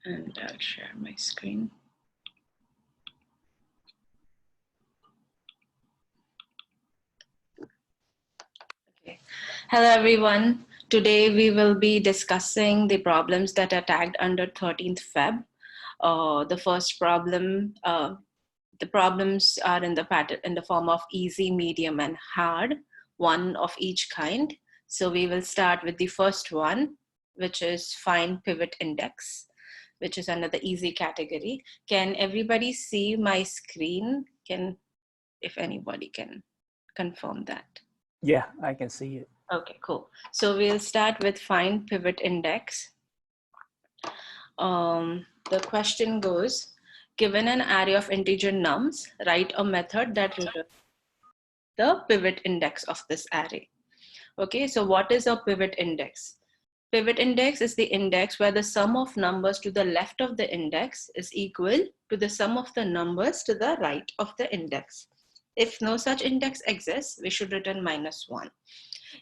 And I'll share my screen. Okay. Hello, everyone. Today we will be discussing the problems that are tagged under 13th Feb. The first problem, the problems are in the pattern in the form of easy, medium, and hard, one of each kind. So we will start with the first one, which is find pivot index, which is under the easy category. Can everybody see my screen? If anybody can confirm that. Yeah, I can see it. Okay, cool. So we'll start with find pivot index. The question goes, given an array of integer nums, write a method that returns the pivot index of this array. Okay, so what is a pivot index? Pivot index is the index where the sum of numbers to the left of the index is equal to the sum of the numbers to the right of the index. If no such index exists, we should return -1.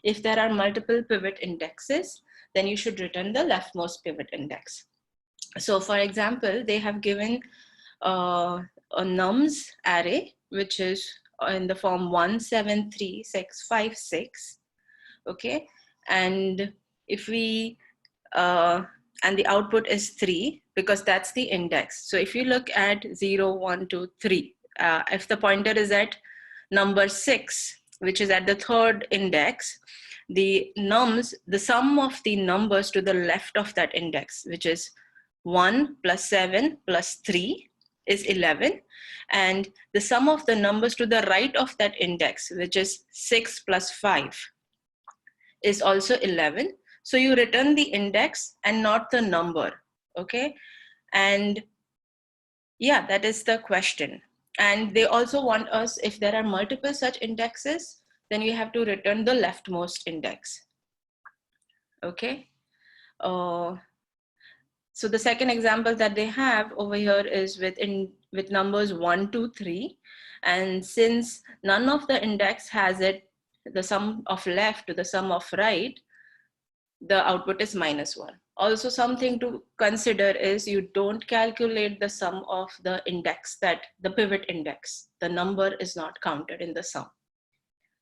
If there are multiple pivot indexes, then you should return the leftmost pivot index. So for example, they have given a nums array, which is in the form 173656. Okay, and if we and the output is 3 because that's the index. So if you look at 0, 1, 2, 3, if the pointer is at number 6, which is at the third index, the sum of the numbers to the left of that index, which is 1 plus 7 plus 3 is 11, and the sum of the numbers to the right of that index, which is 6 plus 5, is also 11. So you return the index and not the number. Okay, and yeah, that is the question. And they also want us, if there are multiple such indexes, then you have to return the leftmost index. Okay. So the second example that they have over here is with numbers 1, 2, 3. And since none of the index has it, the sum of left to the sum of right, the output is -1. Also, something to consider is you don't calculate the sum of the index, that the pivot index. The number is not counted in the sum.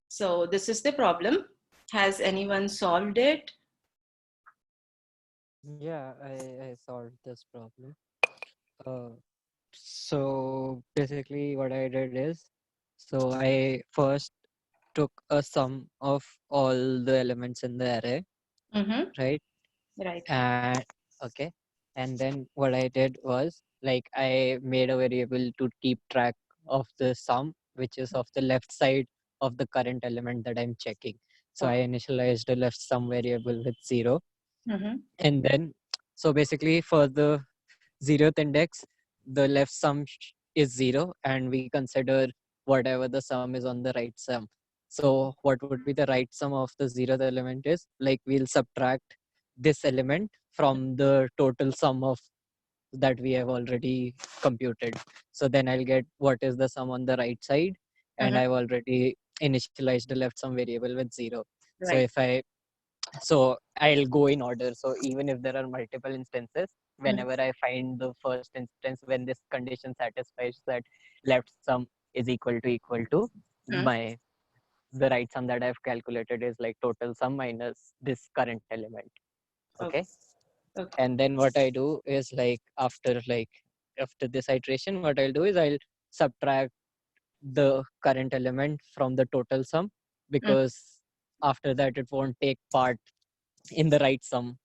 So this is the problem. Has anyone solved it? Yeah, I solved this problem. So basically what I did is, so I first took a sum of all the elements in the array, Mm-hmm. right? Right. And okay. And then what I did was, like, I made a variable to keep track of the sum, which is of the left side of the current element that I'm checking. So I Okay. initialized a left sum variable with 0. Mm-hmm. And then, so basically for the 0th index, the left sum is 0, and we consider whatever the sum is on the right sum. So what would be the right sum of the 0th element is, like, we'll subtract this element from the total sum of that we have already computed. So then I'll get what is the sum on the right side, and Mm-hmm. I've already initialized the left sum variable with 0. So Right. if I so I'll go in order. So even if there are multiple instances, Mm-hmm. whenever I find the first instance when this condition satisfies that left sum is equal to my the right sum that I've calculated is like total sum minus this current element. Okay. Okay. Okay. And then what I do is, after this iteration, what I'll do is I'll subtract the current element from the total sum, Mm. because after that it won't take part in the right sum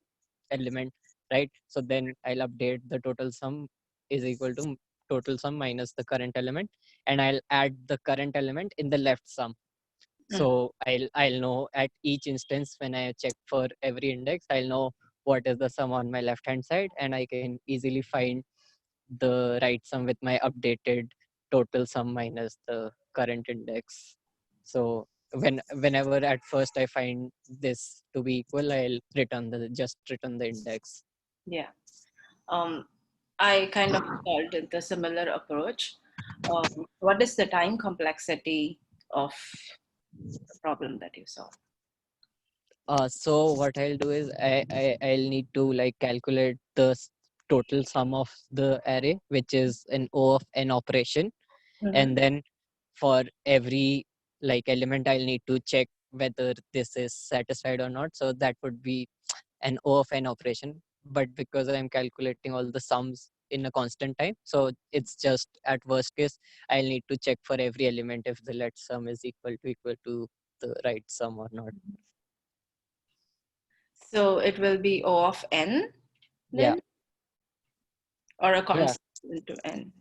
element, right? So then I'll update the total sum is equal to total sum minus the current element, and I'll add the current element in the left sum. Mm. So I'll know at each instance when I check for every index, I'll know what is the sum on my left hand side, and I can easily find the right sum with my updated total sum minus the current index. So whenever at first I find this to be equal, I'll just return the index. Yeah. I kind of followed the similar approach. What is the time complexity of the problem that you solved? So what I'll do is I'll need to, like, calculate the total sum of the array, which is an O of n operation. Mhm. And then for every like element, I'll need to check whether this is satisfied or not. So that would be an O of n operation. But because I'm calculating all the sums in a constant time, so it's just at worst case, I'll need to check for every element if the let sum is equal to the right sum or not. So it will be O of n Yeah, then, or a yeah, constant to n.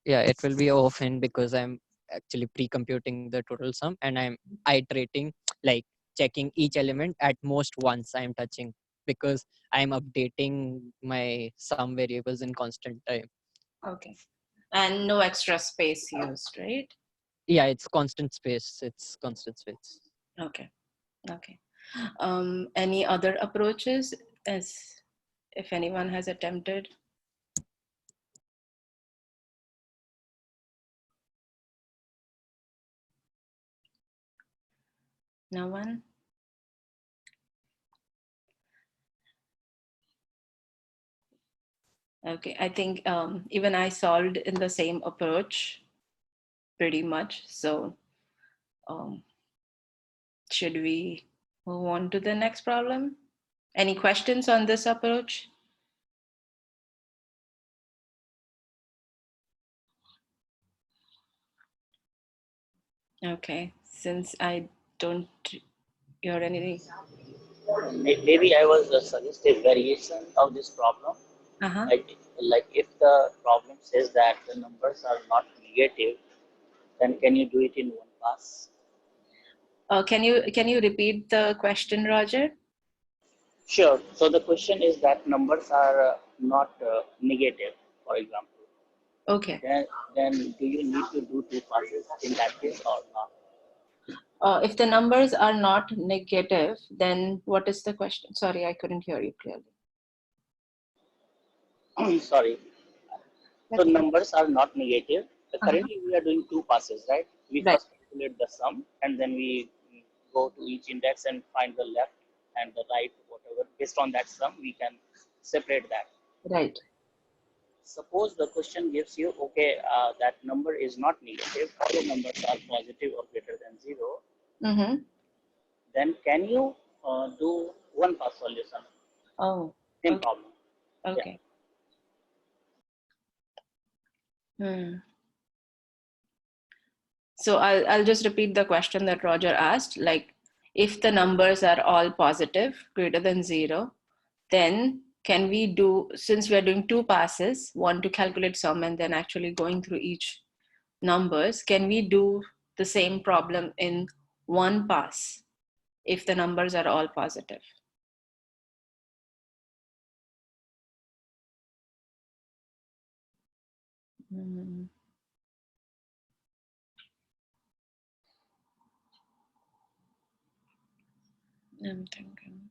yeah. It will be O of n because I'm actually pre-computing the total sum and I'm iterating, like checking each element at most once I'm touching, because I'm updating my sum variables in constant time. Okay. And no extra space used, right? Yeah, it's constant space. It's constant space. Okay. Okay. Any other approaches, as if anyone has attempted? No one? Okay, I think even I solved in the same approach pretty much. So um, should we move on to the next problem? Any questions on this approach? Okay, since I don't hear anything. Maybe I was suggest a variation of this problem. Uh-huh. Like if the problem says that the numbers are not negative, then can you do it in one pass? Can you repeat the question, Roger? Sure. So the question is that numbers are not negative, for example. Okay. Then do you need to do two passes in that case or not? If the numbers are not negative, then what is the question? Sorry, I couldn't hear you clearly. Sorry. So Okay. numbers are not negative. Uh-huh. Currently we are doing two passes, right? We Right. first calculate the sum and then we go to each index and find the left and the right, whatever. Based on that sum, we can separate that. Right. Suppose the question gives you, okay, that number is not negative, all the numbers are positive or greater than zero, Mm-hmm. then can you do one pass solution? Oh, Same okay. problem. Yeah. Okay. Hmm. So I'll just repeat the question that Roger asked. Like, if the numbers are all positive, greater than zero, then can we do, since we are doing two passes, one to calculate sum and then actually going through each numbers, can we do the same problem in one pass if the numbers are all positive? Hmm. I'm thinking.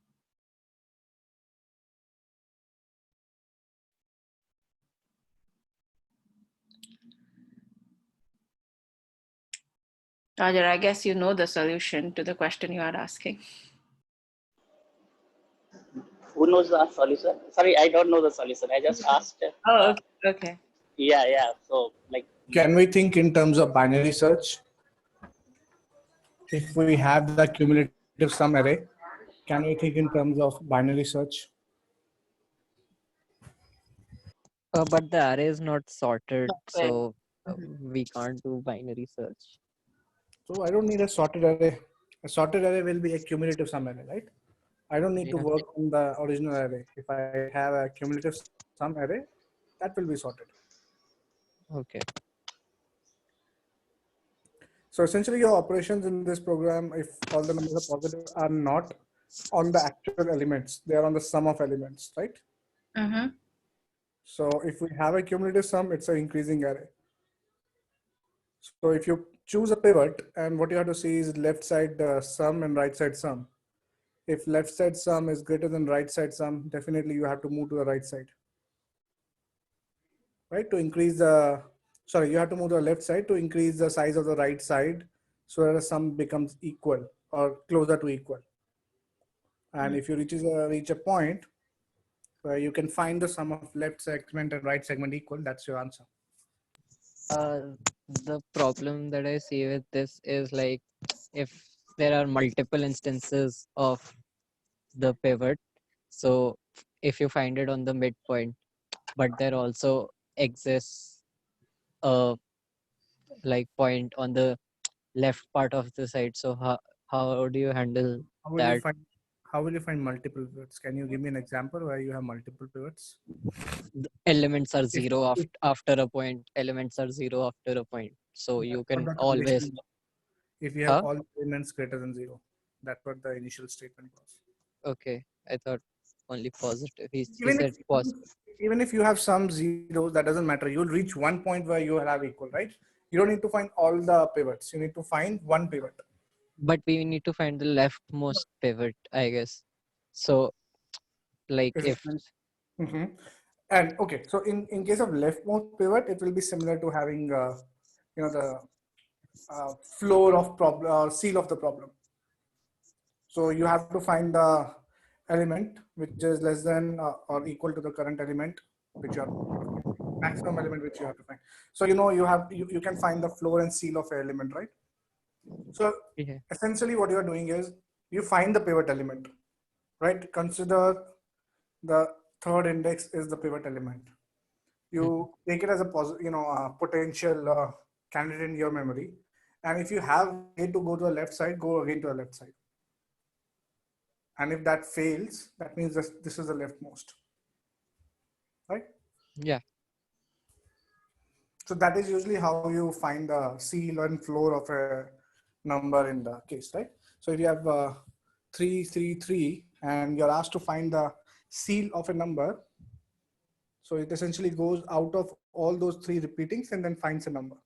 Roger, I guess you know the solution to the question you are asking. Who knows the solution? Sorry, I don't know the solution. I just asked. Oh, okay. Okay. Yeah. So like, Can we think in terms of binary search? If we have the cumulative sum array, can we think in terms of binary search? But the array is not sorted, Right. so we can't do binary search. So I don't need a sorted array. A sorted array will be a cumulative sum array, right? I don't need to Yeah. work on the original array. If I have a cumulative sum array, that will be sorted. Okay. So essentially your operations in this program, if all the numbers are positive, are not on the actual elements. They are on the sum of elements, right? Mm-hmm. So if we have a cumulative sum, it's an increasing array. So if you choose a pivot, and what you have to see is left side sum and right side sum. If left side sum is greater than right side sum, definitely you have to move to the right side, right? To increase the, sorry, you have to move to the left side to increase the size of the right side so that the sum becomes equal or closer to equal. And if you reach a point where you can find the sum of left segment and right segment equal. That's your answer. The problem that I see with this is like if there are multiple instances of the pivot, so if you find it on the midpoint, but there also exists a like point on the left part of the site, so how do you handle How will you that? find how will you find multiple pivots? Can you give me an example where you have multiple pivots? The elements are If, zero if after a point. Elements are zero after a point, so that's you what can the always. condition was. If you have Huh? all elements greater than 0, that's what the initial statement was. Okay, I thought only positive. He Even if said positive. even if you have some zeros, that doesn't matter. You'll reach one point where you will have equal, right? You don't need to find all the pivots. You need to find one pivot. But we need to find the leftmost pivot, I guess. So like Is if it- Mhm. And okay, so in case of leftmost pivot, it will be similar to having the floor of problem or seal of the problem. So you have to find the element which is less than or equal to the current element which you have to find, maximum element which you have to find. So you can find the floor and seal of an element, right? So yeah. essentially what you are doing is you find the pivot element, right? Consider the third index is the pivot element. You take it as a positive, potential candidate in your memory. And if you have way to go to the left side, go again to the left side. And if that fails, that means this is the leftmost, right? Yeah. So that is usually how you find the seal and floor of a number in the case, right? So if you have 3, 3, 3, and you're asked to find the seal of a number, so it essentially goes out of all those 3 repeatings and then finds a number.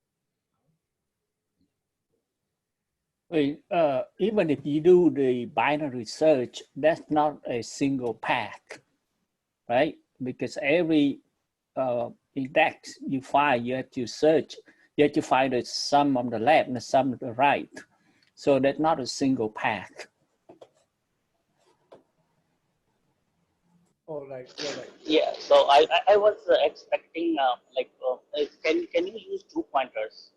Even if you do the binary search, that's not a single path, right? Because every index you find, you have to search, you have to find the sum on the left and the sum on the right. So that's not a single path. All right, you're right. Yeah, so I was expecting can you use 2 pointers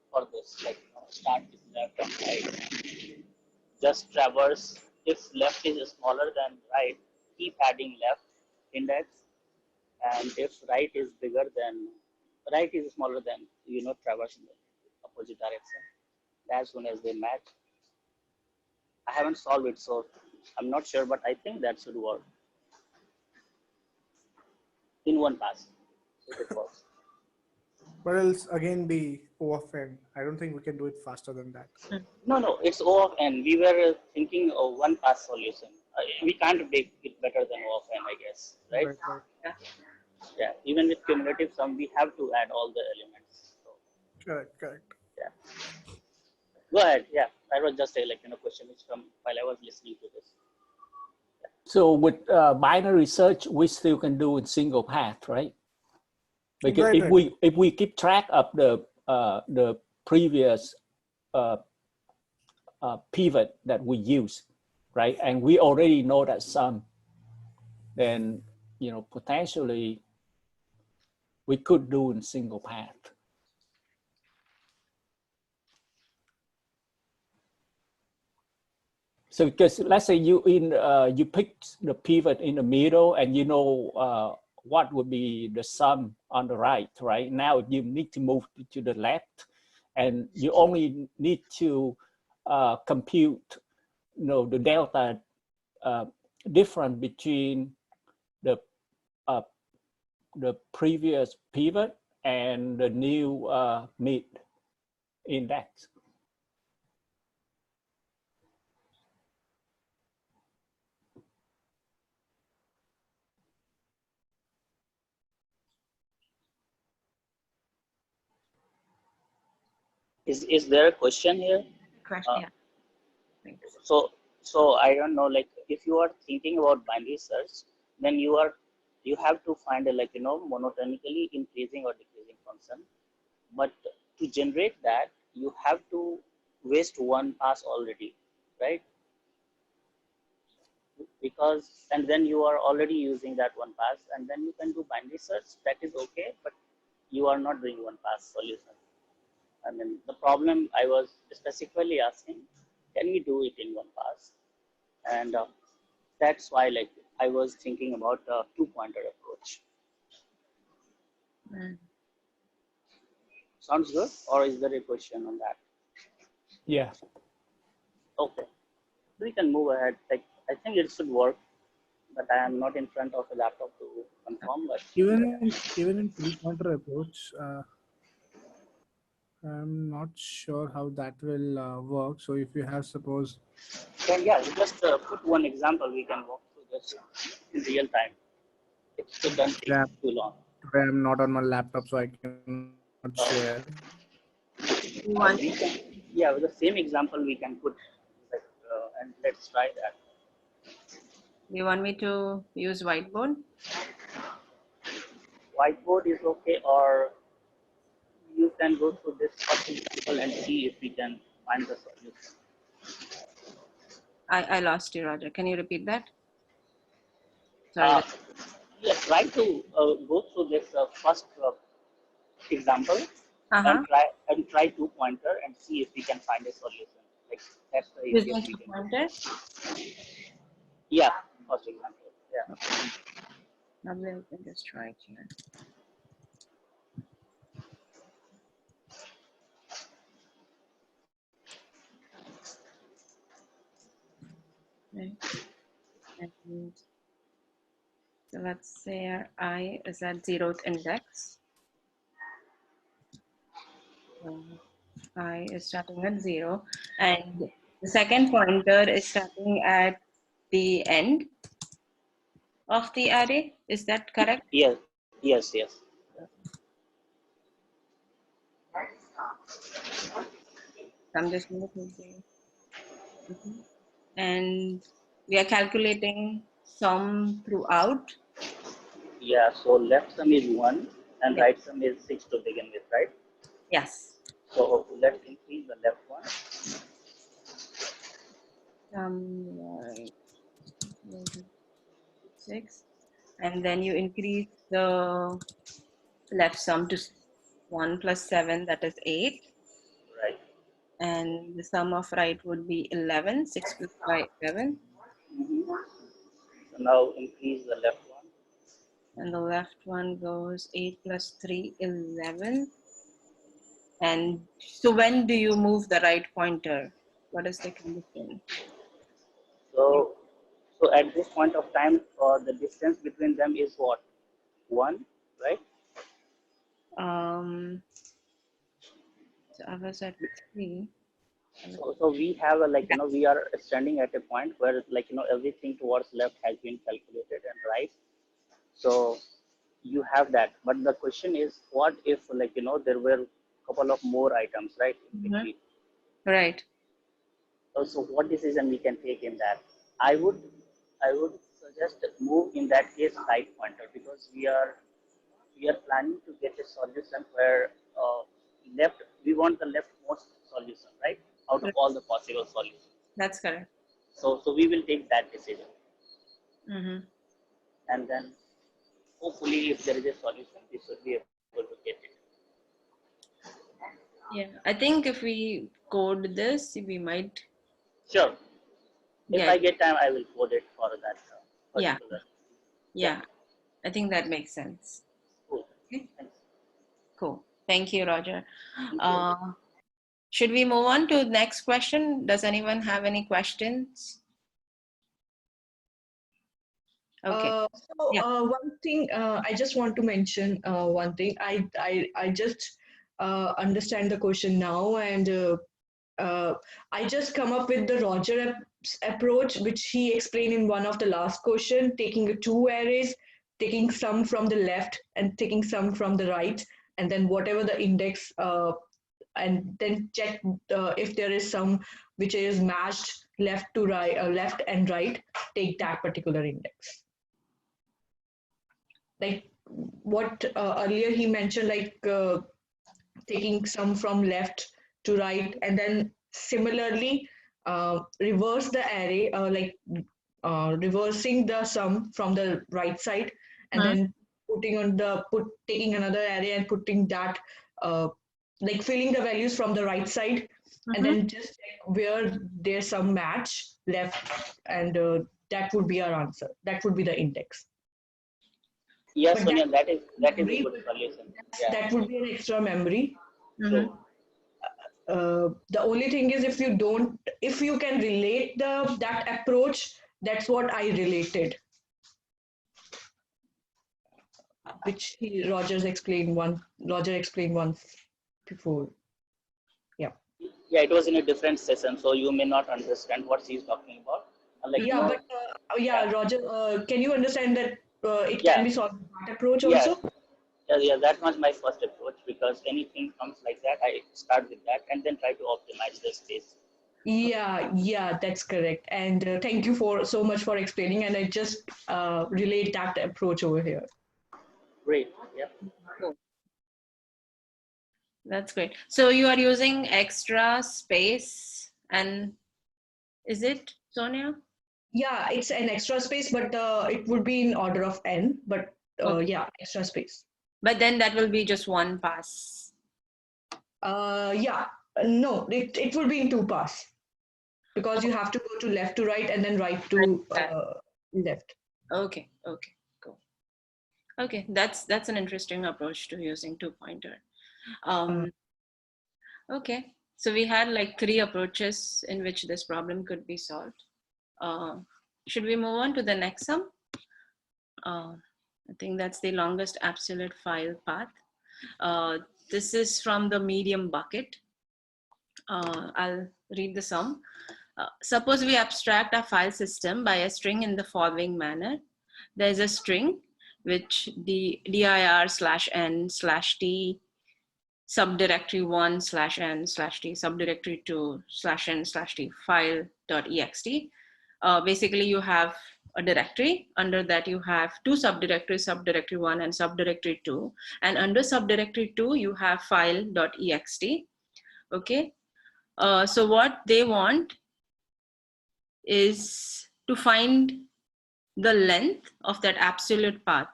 for this, like start with left and right, just traverse. If left is smaller than right, keep adding left index, and if right is bigger than right is smaller than traverse in the opposite direction as soon as they match. I haven't solved it, so I'm not sure, but I think that should work in one pass. So it works. But it'll again be O of n. I don't think we can do it faster than that. No, it's O of n. We were thinking of one pass solution. We can't make it better than O of n, I guess, right? Right. Yeah, even with cumulative sum, we have to add all the elements. So, Correct. yeah. Go ahead. Yeah, that was just a question which come while I was listening to this. So with binary search, we still can do in single path, right? Because Right. if we keep track of the previous pivot that we use, right, and we already know that sum, then potentially we could do in single path. So because let's say you picked the pivot in the middle and what would be the sum on the right, right? Now you need to move to the left and you only need to compute the delta difference between the previous pivot and the new mid index. Is there a question here? Question, yeah. So I don't know, like if you are thinking about binary search, then you have to find a monotonically increasing or decreasing function. But to generate that, you have to waste one pass already, right? because, and then you are already using that one pass, and then you can do binary search. That is okay, but you are not doing one pass solution. I mean, the problem I was specifically asking, can we do it in one pass? And that's why, like, I was thinking about a two-pointer approach. Sounds good, or is there a question on that? Yeah. Okay, we can move ahead. Like, I think it should work, but I am not in front of a laptop to confirm. But Even in three-pointer approach, I'm not sure how that will work. So if you have, suppose, then yeah, just put one example. We can walk through this in real time. It shouldn't take too long. I'm not on my laptop, so I cannot share. We can, yeah, with the same example we can put, like, and let's try that. You want me to use whiteboard? Whiteboard is okay, or you can go through this first example and see if we can find the solution. I lost you, Roger. Can you repeat that? Sorry. Yes, try to go through this first example Uh-huh. and try two-pointer and see if we can find a solution. Like, that's the Using easiest we can do. two-pointer? Yeah, first example. Yeah. Probably we can just try it here. Okay. And so let's say our I is at 0th index. So I is starting at 0, and the second pointer is starting at the end of the array. Is that correct? Yes, yes, yes. I'm just going to and we are calculating sum throughout. Yeah, so left sum is 1 and right sum is 6 to begin with, right? Yes. So let's increase the left one. Right. 6, and then you increase the left sum to 1 plus 7, that is 8. Right. And the sum of right would be 11. 6 plus 5, 11. So now increase the left one. And the left one goes 8 plus 3, 11. And so when do you move the right pointer? What is the condition? So at this point of time, the distance between them is what? 1, right? So I was at 3. So we have a, like, we are standing at a point where, like, everything towards left has been calculated and right. So you have that. But the question is, what if, like, there were a couple of more items, right? Mm-hmm. Right. So what decision we can take in that? I would suggest move in that case right pointer, because we are planning to get a solution where we want the leftmost solution, right? Out of all the possible solutions. That's correct. So we will take that decision. Mm-hmm. And then hopefully if there is a solution, we should be able to get it. Yeah, I think if we code this, we might. Sure. If I get time, I will code it for that particular. Yeah. I think that makes sense. Cool. Okay. Cool. Thank you, Roger. Should we move on to the next question? Does anyone have any questions? Okay. One thing I just want to mention one thing. I just understand the question now, and I just come up with the Roger approach, which he explained in one of the last question, taking two arrays, taking some from the left and taking some from the right, and then whatever the index, and then check if there is some which is matched left to right, left and right, take that particular index. Like what earlier he mentioned, like taking some from left to right, and then similarly reverse the array, like reversing the sum from the right side and then taking another array and putting that like filling the values from the right side and then just check where there's some match left and that would be our answer. That would be the index. Yes, But Sonia, that is a memory, good solution. Yeah. that would be an extra memory. True. The only thing is if you can relate that approach, that's what I related, which Roger explained once before. Yeah. Yeah, it was in a different session, so you may not understand what she's talking about. Like, Yeah, but Roger, can you understand that it Yeah. can be solved with that approach yeah, also? yeah, that was my first approach, because anything comes like that, I start with that and then try to optimize the space. Yeah, that's correct. And thank you so much for explaining. And I just relate that approach over here. Great. Yeah. That's great. So you are using extra space, and is it, Sonia? Yeah, it's an extra space, but it would be in order of n. But Okay. yeah, extra space. But then that will be just one pass. Yeah, no, it will be in two pass because you have to go to left to right and then right to left. Okay, cool. Okay, that's an interesting approach to using two-pointer. Okay, so we had like 3 approaches in which this problem could be solved. Should we move on to the next sum? I think that's the longest absolute file path. This is from the medium bucket. I'll read the sum. Suppose we abstract a file system by a string in the following manner. There's a string which the dir/n/t subdirectory 1/n/t subdirectory 2/n/t file.ext. Basically, you have a directory. Under that, you have 2 subdirectories, subdirectory 1 and subdirectory 2. And under subdirectory 2, you have file.ext. Okay. So what they want is to find the length of that absolute path.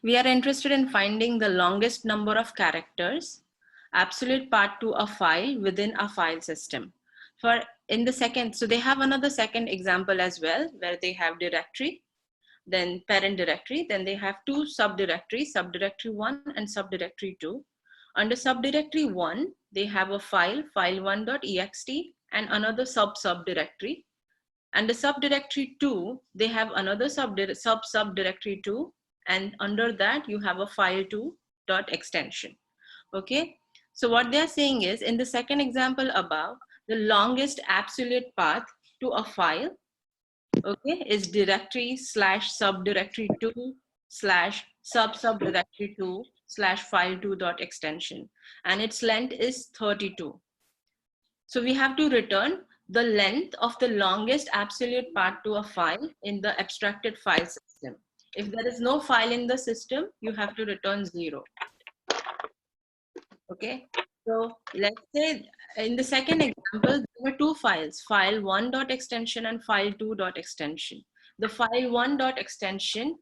We are interested in finding the longest number of characters, absolute path to a file within a file system. For in the second, so they have another second example as well, where they have directory, then parent directory, then they have 2 subdirectories, subdirectory 1 and subdirectory 2. Under subdirectory 1, they have a file, file1.ext, and another subdirectory. And the subdirectory 2, they have another subdirectory 2, and under that you have a file2.extension. Okay, so what they're saying is, in the second example above, the longest absolute path to a file, okay, is directory/subdirectory2/subdirectory2/file2.extension, and its length is 32. So we have to return the length of the longest absolute path to a file in the abstracted file system. If there is no file in the system, you have to return 0. Okay, so let's say in the second example, there were 2 files, file1.extension and file2.extension. The file1.extension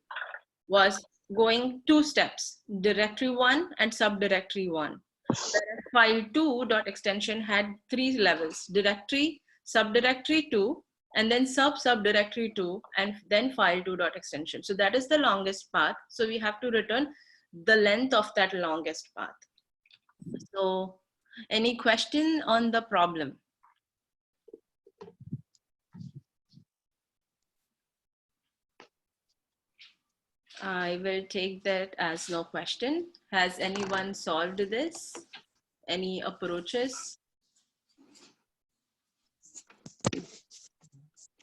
was going 2 steps, directory 1 and subdirectory 1. Whereas file2.extension had 3 levels, directory, subdirectory 2, and then subdirectory 2, and then file2.extension. So that is the longest path. So we have to return the length of that longest path. So any question on the problem? I will take that as no question. Has anyone solved this? Any approaches?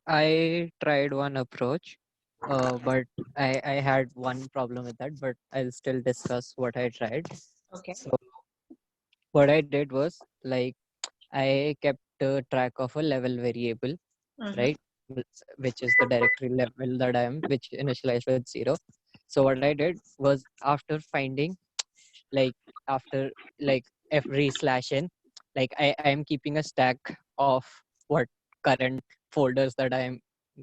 I tried one approach, but I had one problem with that, but I'll still discuss what I tried. Okay. So what I did was, like, I kept track of a level variable, right? Which is the directory level that I am, which initialized with 0. So what I did was, after finding, like, after like every /n, like I am keeping a stack of what current folders that I am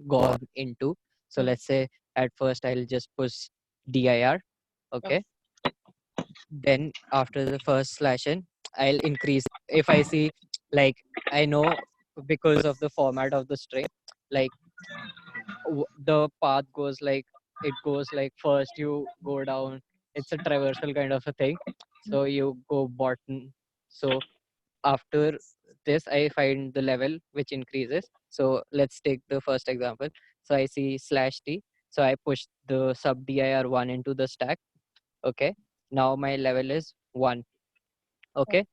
gone into. So let's say at first I'll just push dir. Okay. Then after the first slash n, I'll increase. If I see, like, I know because of the format of the string, like the path goes like, it goes like first you go down, it's a traversal kind of a thing, so you go bottom. So after this I find the level which increases. So let's take the first example. So I see slash t, so I push the sub dir 1 into the stack. Okay, now my level is 1. Okay,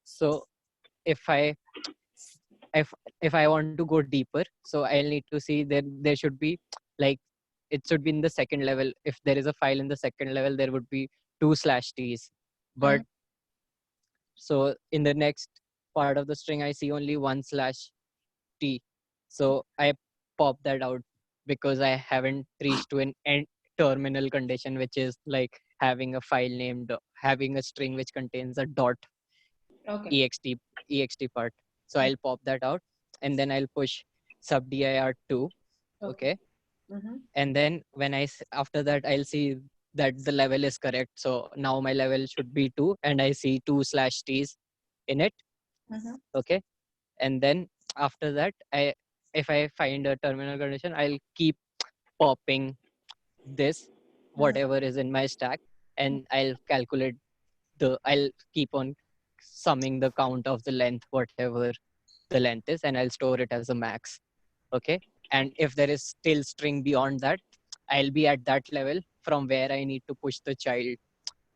so if I if if I want to go deeper, so I'll need to see there should be, like, it should be in the second level. If there is a file in the second level, there would be 2 slash t's. But so in the next part of the string I see only 1 slash t, so I pop that out because I haven't reached to an end terminal condition, which is like having a file named, having a string which contains a dot ext part. So I'll pop that out, and then I'll push sub dir 2. Okay. And then when after that I'll see that the level is correct. So now my level should be 2, and I see 2 slash t's in it. Okay. And then after that, if I find a terminal condition, I'll keep popping this whatever is in my stack, and I'll keep on summing the count of the length, whatever the length is, and I'll store it as a max. Okay. And if there is still string beyond that, I'll be at that level from where I need to push the child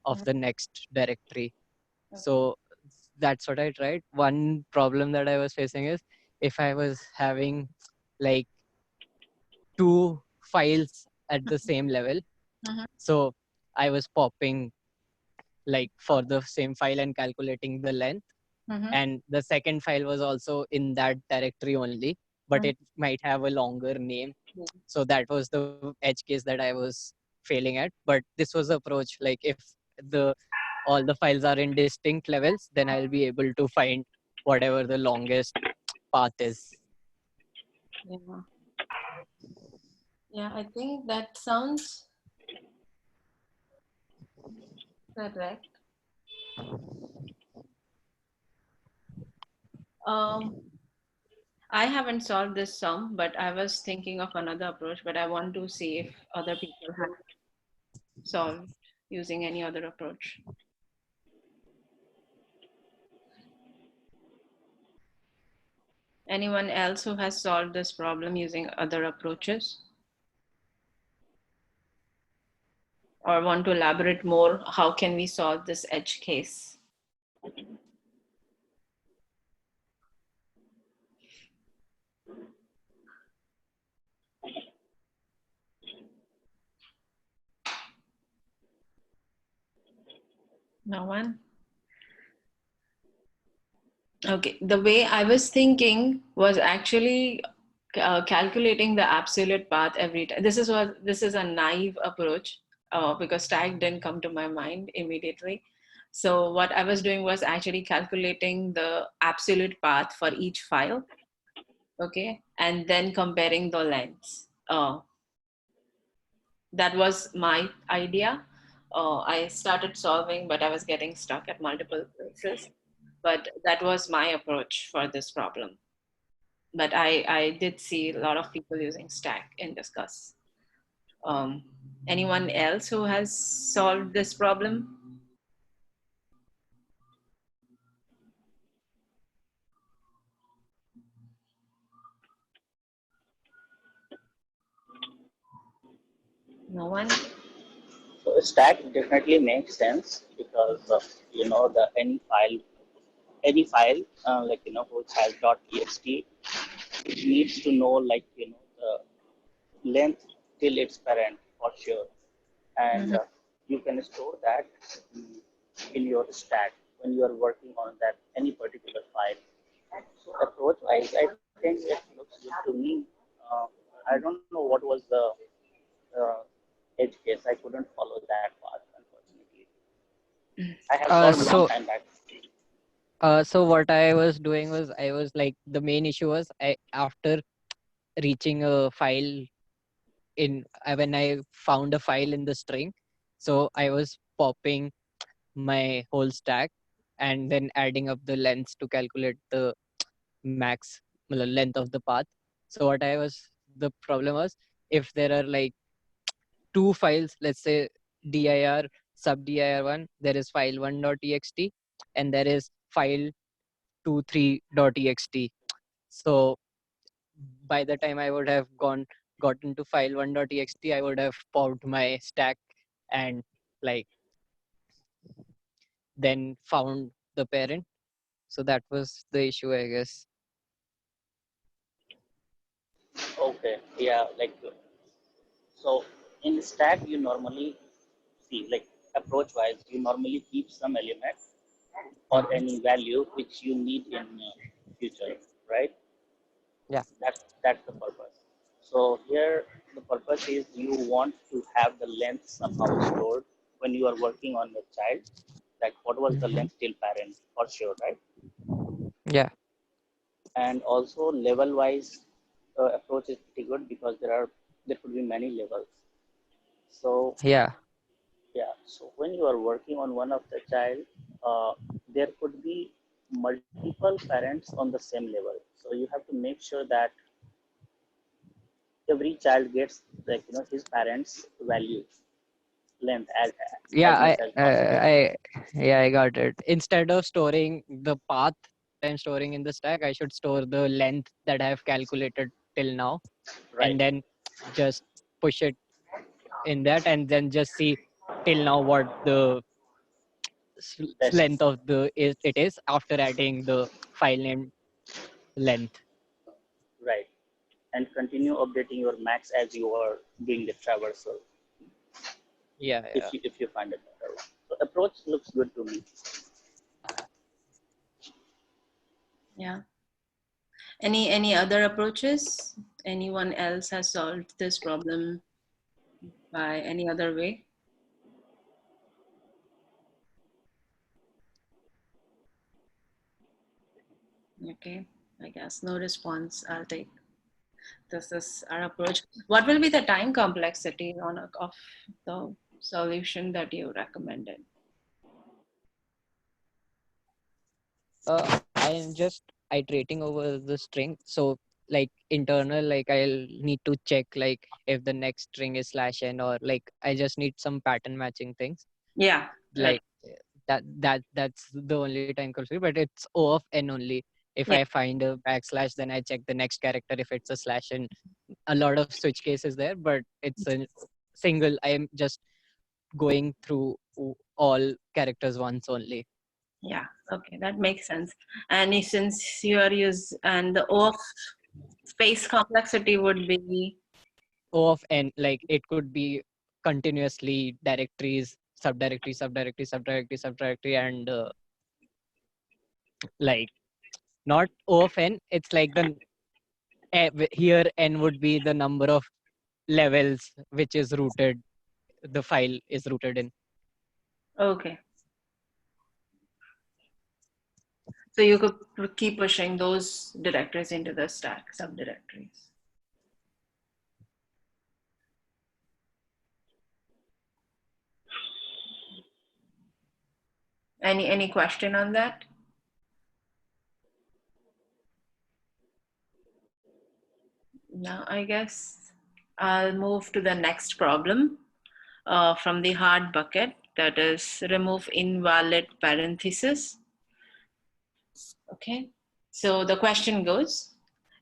of the next directory. So that's what I tried. One problem that I was facing is if I was having like 2 files at the same level, so I was popping like for the same file and calculating the length. And the second file was also in that directory only, but it might have a longer name. So that was the edge case that I was failing at. But this was the approach, like if the all the files are in distinct levels, then I'll be able to find whatever the longest path is. Yeah. Yeah, I think that sounds correct. I haven't solved this sum, but I was thinking of another approach, but I want to see if other people have solved using any other approach. Anyone else who has solved this problem using other approaches? Or want to elaborate more, how can we solve this edge case? No one? Okay, the way I was thinking was actually calculating the absolute path every time. This is a naive approach because stack didn't come to my mind immediately. So what I was doing was actually calculating the absolute path for each file, okay, and then comparing the lengths. That was my idea. I started solving, but I was getting stuck at multiple places. But that was my approach for this problem. But I did see a lot of people using stack in Discuss. Anyone else who has solved this problem? No one? So stack definitely makes sense because of, the any file like which has .txt, it needs to know the length till its parent for sure, and you can store that in your stack when you are working on that any particular file. So approach wise, I think it looks good to me. Uh, I don't know what was the uh, edge case. I couldn't follow that path, unfortunately. I have solved long So time back. So what I was doing was I was like the main issue was after reaching a file when I found a file in the string, so I was popping my whole stack and then adding up the lengths to calculate the max length of the path. So what I was the problem was if there are like two files, let's say dir sub dir1, there is file1.txt and there is file23.txt. So by the time I would have gotten to file1.txt, I would have popped my stack and like then found the parent. So that was the issue, I guess. Okay, yeah, like so in stack you normally see like approach wise you normally keep some element or any value which you need in future, right? Yeah. That's the purpose. So here the purpose is you want to have the length somehow stored when you are working on the child. Like what was the length till parent for sure, right? Yeah. And also level wise approach is pretty good because there could be many levels. So Yeah. yeah, so when you are working on one of the child, there could be multiple parents on the same level. So you have to make sure that every child gets like his parents' value length Yeah, as much as possible. I got it. Instead of storing the path I'm storing in the stack, I should store the length that I have calculated till now, Right. and then just push it in that, and then just see till now what the length Best. of it is after adding the file name length. Right. And continue updating your max as you are doing the traversal Yeah, yeah. if you find a better one. So approach looks good to me. Yeah. Any other approaches? Anyone else has solved this problem by any other way? Okay, I guess no response. I'll take this is our approach. What will be the time complexity of the solution that you recommended? I'm just iterating over the string. So like internal, like I'll need to check like if the next string is /n, or like I just need some pattern matching things. Yeah. Like that's the only time complexity, but it's O of n only. If Yeah. I find a backslash, then I check the next character if it's a slash, and a lot of switch cases there, but it's a single. I'm just going through all characters once only. Yeah. Okay, that makes sense. And since you are and the O of space complexity would be O of n, like it could be continuously directories, subdirectory, and like not O of n. It's like here n would be the number of levels which is rooted. The file is rooted in. okay. So you could keep pushing those directories into the stack, subdirectories. Any question on that? Now I guess I'll move to the next problem from the hard bucket, that is remove invalid parenthesis. Okay, so the question goes,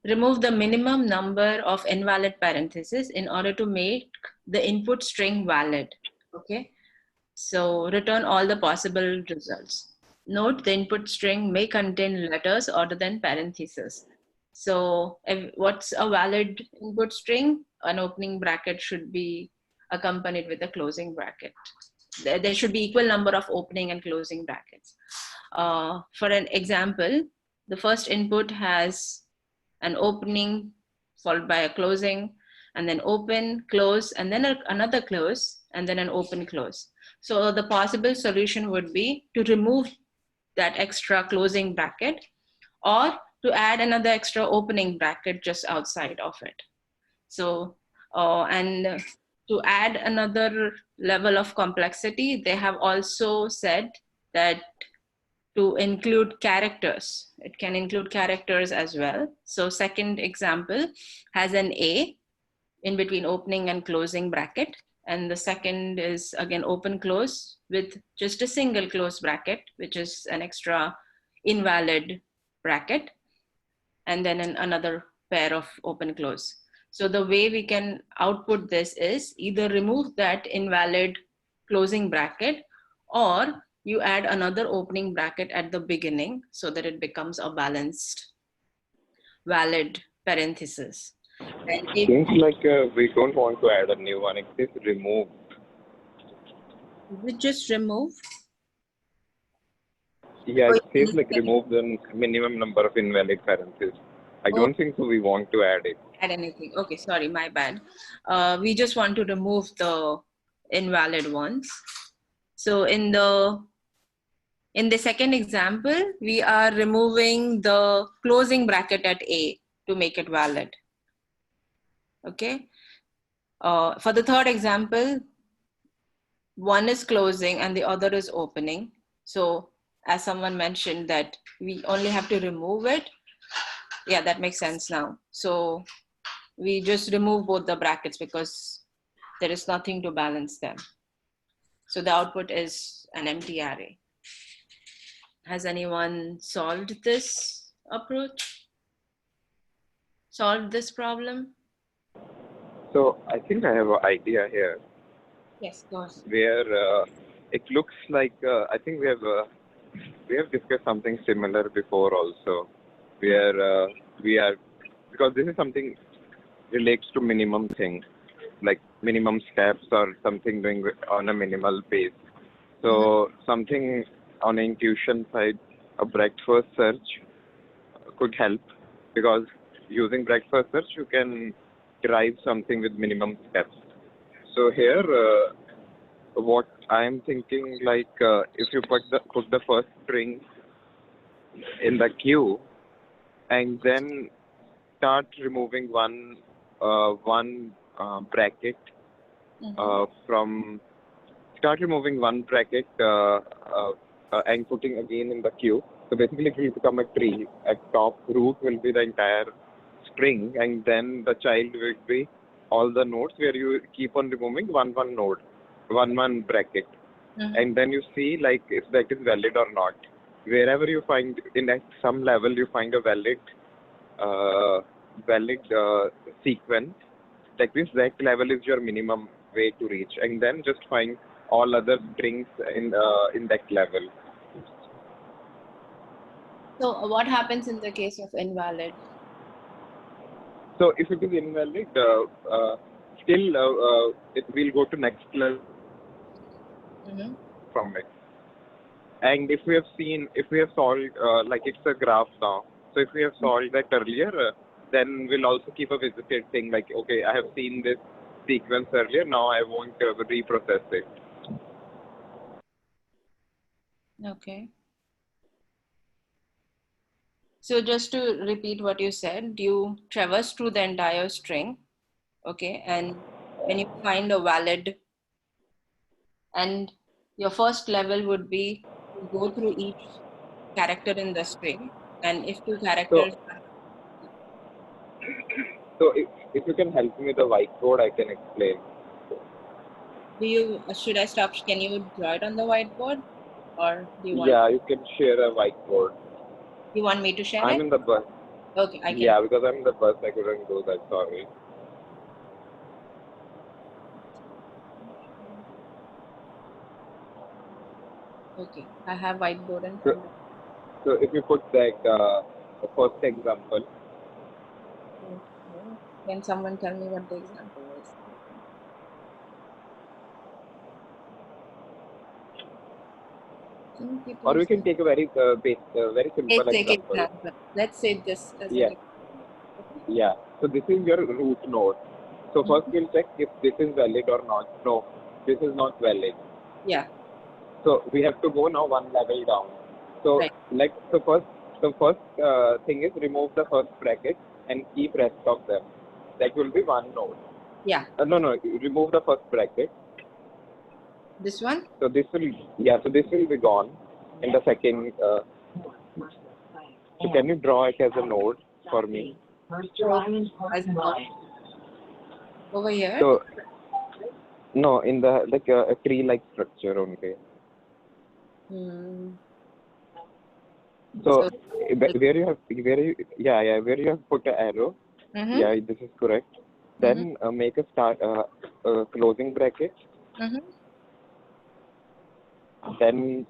remove the minimum number of invalid parentheses in order to make the input string valid. Okay, so return all the possible results. Note the input string may contain letters other than parentheses. So what's a valid input string? An opening bracket should be accompanied with a closing bracket. There should be equal number of opening and closing brackets. For an example, the first input has an opening followed by a closing, and then open, close, and then another close, and then an open close. So the possible solution would be to remove that extra closing bracket, or to add another extra opening bracket just outside of it. So, and to add another level of complexity, they have also said that to include characters. It can include characters as well. So second example has an A in between opening and closing bracket. And the second is again open close with just a single close bracket, which is an extra invalid bracket. And then another pair of open close. So the way we can output this is either remove that invalid closing bracket, or you add another opening bracket at the beginning so that it becomes a balanced valid parenthesis. And if Seems like we don't want to add a new one. It is remove. we just remove, Yeah, or it says like remove the minimum number of invalid parentheses. I don't think so we want to add it. add anything. Okay, sorry, my bad. We just want to remove the invalid ones. So in the second example, we are removing the closing bracket at A to make it valid. Okay. For the third example, one is closing and the other is opening. So as someone mentioned that we only have to remove it. Yeah, that makes sense now. So we just remove both the brackets because there is nothing to balance them. So the output is an empty array. Has anyone solved this approach? Solved this problem? So I think I have an idea here Yes, of course. where it looks like I think we have discussed something similar before also, where we are, because this is something relates to minimum things like minimum steps or something doing on a minimal pace. So something on an intuition side, a breadth-first search could help, because using breadth-first search you can derive something with minimum steps. So here, what I am thinking, like if you put the first string in the queue and then start removing one bracket and putting again in the queue. So basically it will become a tree. At top root will be the entire string, and then the child will be all the nodes where you keep on removing one node, one bracket. And then you see like if that is valid or not. Wherever you find at some level you find a valid sequence, that means that level is your minimum way to reach, and then just find all other strings in that level. So what happens in the case of invalid? So if it is invalid, still it will go to next level from it. And if we have solved, like it's a graph now. So if we have solved that earlier, then we'll also keep a visited thing like, okay, I have seen this sequence earlier, now I won't reprocess it. Okay. So just to repeat what you said, you traverse through the entire string, okay? And when you find a valid, and your first level would be to go through each character in the string. And if two characters... So if you can help me with the whiteboard, I can explain. Should I stop? Can you draw it on the whiteboard? Or do you want... Yeah, you can share a whiteboard. You want me to share it? I'm in the bus. Okay, I can. Yeah, because I'm in the bus, I couldn't do that, sorry. Okay, I have whiteboard and... So if you put that first example. Okay. Can someone tell me what the example is? Or we can take a very very simple example. Let's say this as yeah. Yeah. So this is your root node. So first we'll check if this is valid or not. No, this is not valid. Yeah. So we have to go now one level down. So Right. the first thing is remove the first bracket and keep rest of them. That will be one node. Yeah. No, remove the first bracket. This one? So this will be gone in the second. So can you draw it as a node for me? As over here? So no, in the like a tree-like structure only. Hmm. So So, where you have put an arrow. mm-hmm, Yeah, this is correct. Then make a start closing bracket. mm-hmm. Then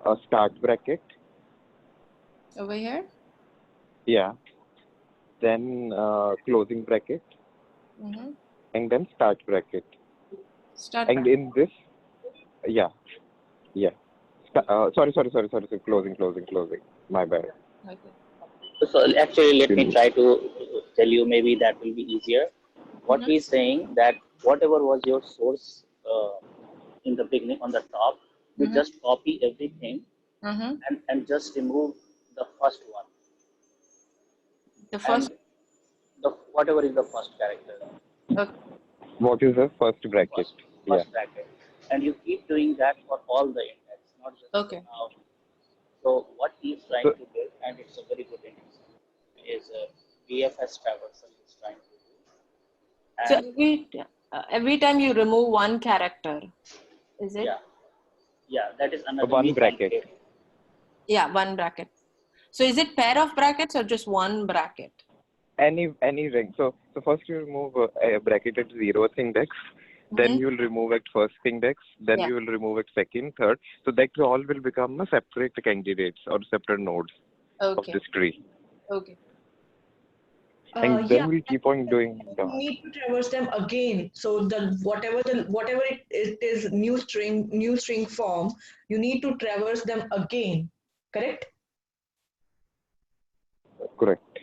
a start bracket. Over here? Yeah. Then closing bracket Mm-hmm. and then start bracket. Start And back. in this, yeah. Sorry. Closing. My bad. Okay. So actually, let me try to tell you. Maybe that will be easier. What Mm-hmm. we're saying that whatever was your source in the beginning on the top, you Mm-hmm. just copy everything Mm-hmm. and just remove the first one The and first. the whatever is the first character, Okay. What is the first bracket? first Yeah. first bracket, and you keep doing that for all the index, not just Okay. now. So what he is trying So, to build, and it's a very good index, is a BFS traversal he's trying to do. So And every time you remove one character, is it? yeah, that is another one new bracket. candidate. Yeah, one bracket. So is it pair of brackets or just one bracket? Any ring. So first you remove a bracket at 0th index. Then Mm-hmm. you will remove at first index. Then Yeah. you will remove at second, third. So that all will become a separate candidates or separate nodes of Okay. this tree. Okay. And Yeah, then we'll keep on doing you that. need to traverse them again. So whatever it is new string form, you need to traverse them again. Correct? Correct.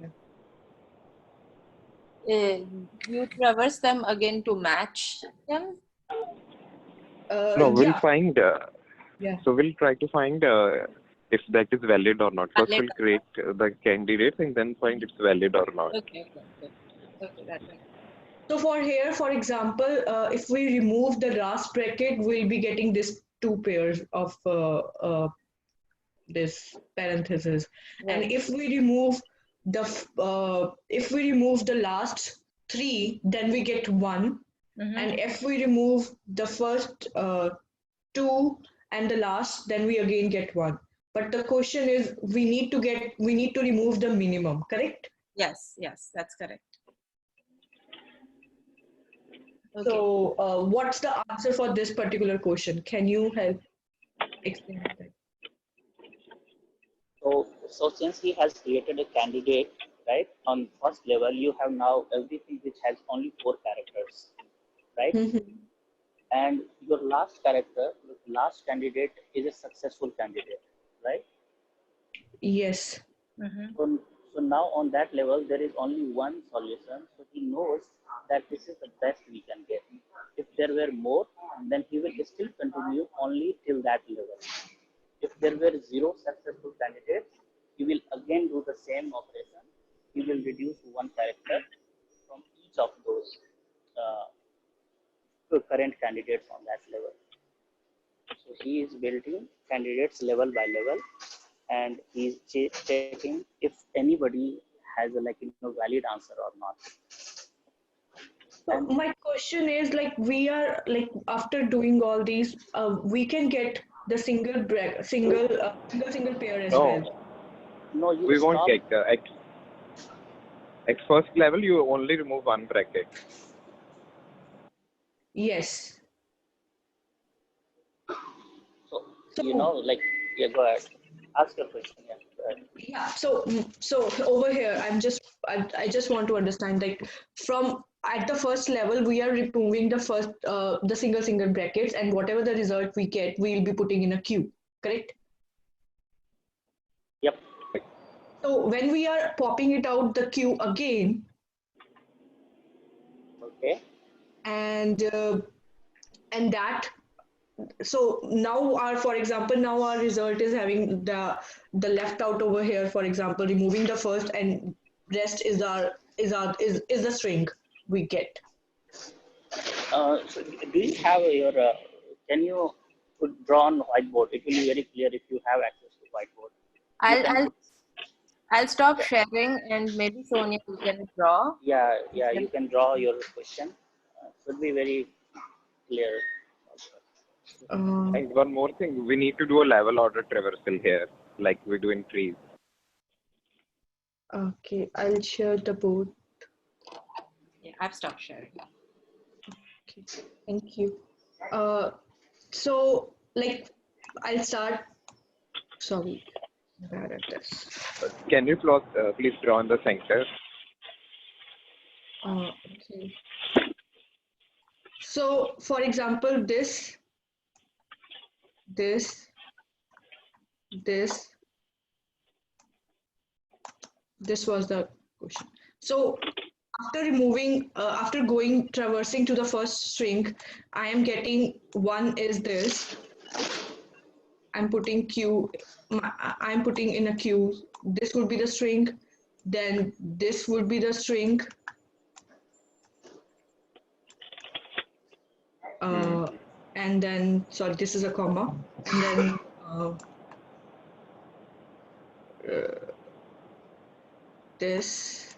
Yeah. You traverse them again to match them? No, we'll Yeah. find. Yeah. So we'll try to find if that is valid or not. First, Valid. we'll create the candidates and then find it's valid or not. Okay. Okay, that makes sense. So for here, for example, if we remove the last bracket, we'll be getting this two pairs of this parenthesis. Right. And if we remove the last three, then we get one. Mm-hmm. And if we remove the first two and the last, then we again get one. But the question is, we need to remove the minimum, correct? Yes, that's correct. Okay. So what's the answer for this particular question? Can you help explain that? So since he has created a candidate, right, on first level, you have now everything which has only 4 characters, right? And your last character, the last candidate is a successful candidate, right? Yes. Mm-hmm. So now on that level, there is only one solution. So he knows that this is the best we can get. If there were more, then he will still continue only till that level. If there were 0 successful candidates, he will again do the same operation. He will reduce one character from each of those current candidates on that level. So he is building candidates level by level, and he's checking if anybody has a valid answer or not. So my question is, like, we are like, after doing all these, we can get the single pair as well. No, you We won't stop. get at first level. You only remove one bracket. Yes. So So yeah, go ahead. Ask your question. Yeah, go ahead. yeah. So over here, I just want to understand, like, from at the first level, we are removing the single brackets, and whatever the result we get, we'll be putting in a queue. Correct? Yep. So when we are popping it out the queue again, Okay. and that so now for example, now our result is having the left out over here, for example, removing the first, and rest is the string we get. So do you have your, can you put draw on whiteboard? It will be very clear if you have access to whiteboard. You I'll can I'll put, I'll stop sharing and maybe Sonia you can draw. yeah, you can draw your question. Should be very clear. And one more thing, we need to do a level order traversal here, like we do in trees. Okay, I'll share the board. Yeah, I've stopped sharing. Okay, thank you. So like I'll start. Sorry, bad at this. Can you please draw in the center? Okay. So for example, this, this was the question. So after removing, after traversing to the first string, I am getting one is this. I'm putting Q, I'm putting in a Q. This would be the string. Then this would be the string. And then, sorry, this is a comma. And then this,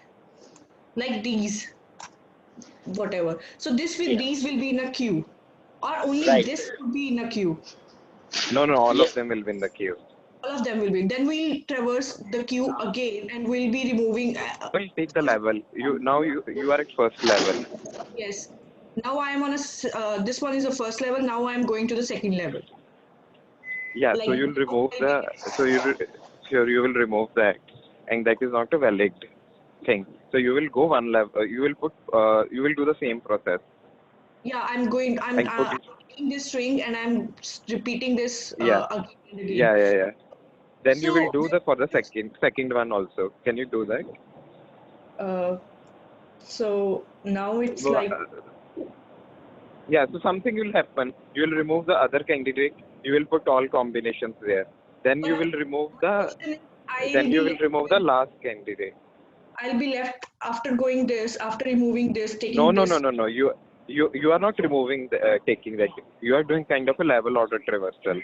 like these, whatever. So these will be in a queue, or only this would be in a queue. No, all of them will be in the queue. All of them will be. Then we'll traverse the queue again, and we'll be removing. We'll take the level. You are at first level. Yes. Now I am on a. This one is the first level. Now I am going to the second level. Yeah. So you'll remove the. So you will remove that, and that is not a valid thing. So you will go one level. You will put. You will do the same process. Yeah, I'm taking this string and I'm repeating this Yeah. again and again. Yeah. Then you will do for the second one also. Can you do that? So now it's like. Yeah, so something will happen. You will remove the other candidate. You will put all combinations there. Then you will remove the. Then you will remove the last candidate. I'll be left after going this, after removing this, taking this. No. You are not removing taking that. You are doing kind of a level order traversal.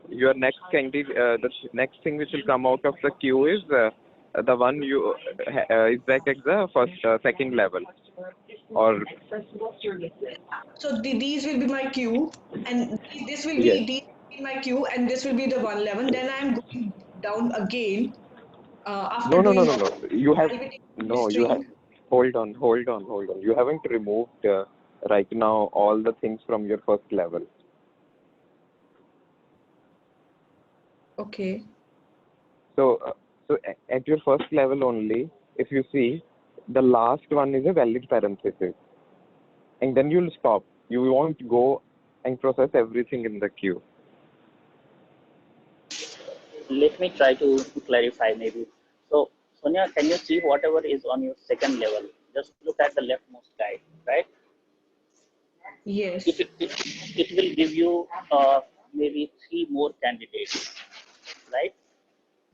Your next candidate, the next thing which will come out of the queue is the one you is back at the second level. Or so these will be my queue, and this will be these will be my queue, and this will be the 111. Then I'm going down again. After no. You have You have. Hold on. You haven't removed right now all the things from your first level. Okay. So at your first level only, if you see, the last one is a valid parenthesis, and then you'll stop. You won't go and process everything in the queue. Let me try to clarify maybe. So Sonia, can you see whatever is on your second level? Just look at the leftmost guy, right? Yes. It will give you maybe 3 more candidates, right?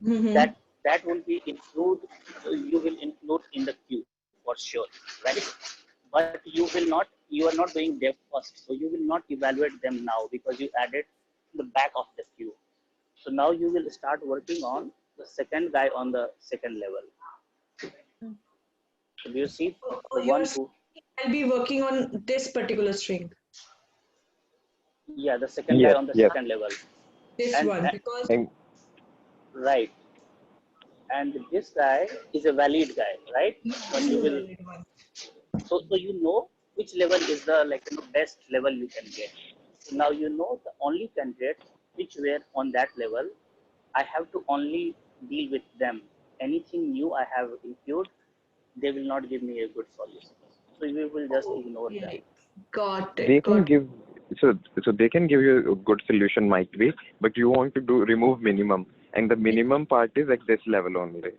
Mm-hmm. That will be you will include in the queue for sure, right? But you are not doing them first, so you will not evaluate them now because you added the back of the queue. So now you will start working on the second guy on the second level. So do you see the one who? I'll be working on this particular string. Yeah, the second guy on the second level. This one, because. Right. And this guy is a valid guy, right? But you will. So you know which level is the best level you can get. So now you know the only candidates which were on that level. I have to only deal with them. Anything new I have included, they will not give me a good solution. So we will just ignore them. Got it. They can give so they can give you a good solution might be, but you want to remove minimum, and the minimum part is at this level only.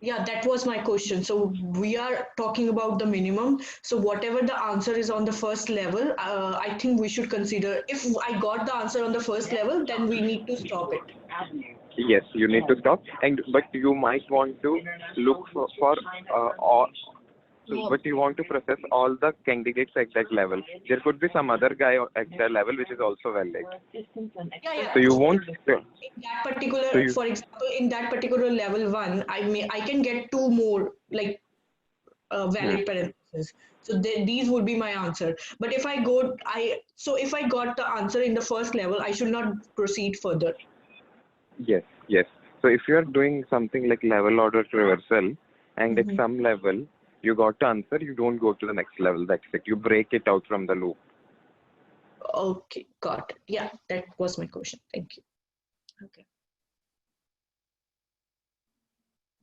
Yeah, that was my question. So we are talking about the minimum. So whatever the answer is on the first level, I think we should consider. If I got the answer on the first level, then we need to stop it. Yes, you need to stop, and but you might want to look for all. So, but you want to process all the candidates at that level. There could be some other guy at that level which is also valid. Yeah. So you won't. In that particular, for example, in that particular level 1, I can get 2 more like valid parentheses. So these would be my answer. But if if I got the answer in the first level, I should not proceed further. Yes, yes. So if you are doing something like level order traversal, and at some level you got the answer, you don't go to the next level. That's it. You break it out from the loop. Okay, got it. Yeah, that was my question. Thank you. Okay.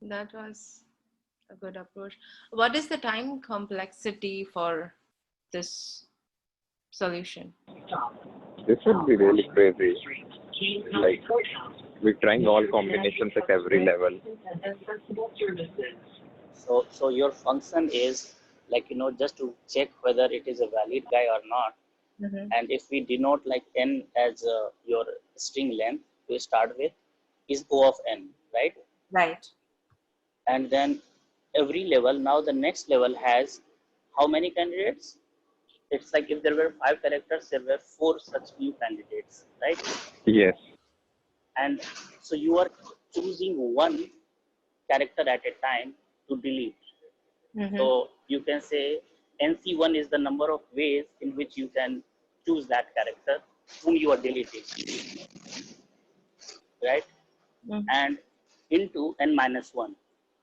That was a good approach. What is the time complexity for this solution? This would be really crazy. Like we're trying all combinations at every level. So your function is like, just to check whether it is a valid guy or not. And if we denote like n as your string length to start with, is O of n, right? Right. And then every level, now the next level has how many candidates? It's like if there were 5 characters, there were 4 such new candidates, right? Yes. And so you are choosing one character at a time to delete. So you can say NC1 is the number of ways in which you can choose that character whom you are deleting, right? And into n-1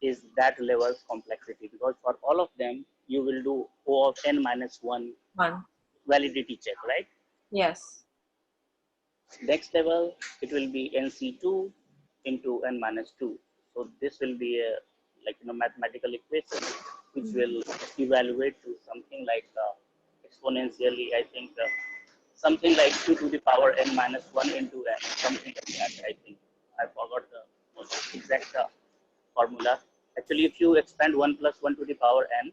is that level's complexity, because for all of them you will do O of n-1 validity check, right? Yes. Next level, it will be NC2 into n-2. So this will be a mathematical equation which will evaluate to something like exponentially, I think something like 2 to the power n-1 into n, something like that. I think I forgot the exact formula. Actually, if you expand 1 plus 1 to the power n,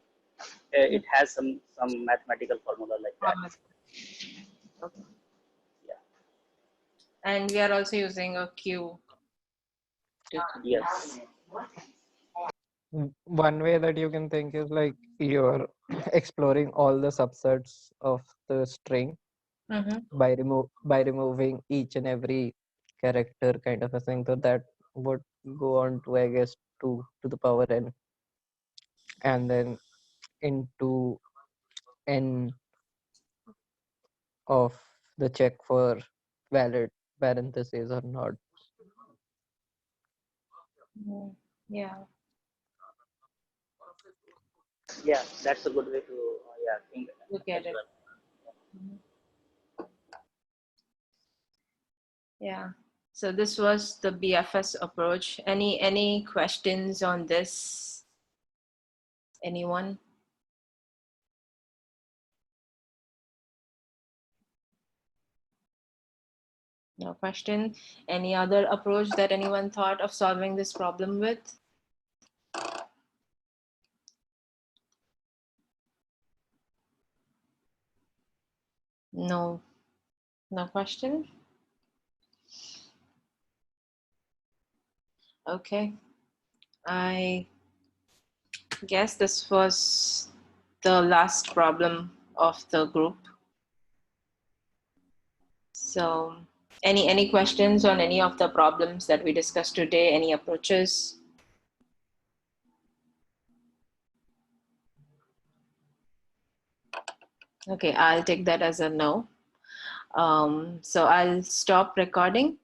it has some mathematical formula like that. Okay. And we are also using a queue. Yes. One way that you can think is like you're exploring all the subsets of the string by removing each and every character kind of a thing. So that would go on to, I guess, 2 to the power n, and then into n of the check for valid parentheses or not. Yeah. Yeah, that's a good way to think. Look at it. Yeah. So this was the BFS approach. Any questions on this? Anyone? No question. Any other approach that anyone thought of solving this problem with? No. No question? Okay. I guess this was the last problem of the group. So any questions on any of the problems that we discussed today? Any approaches? Okay, I'll take that as a no. So I'll stop recording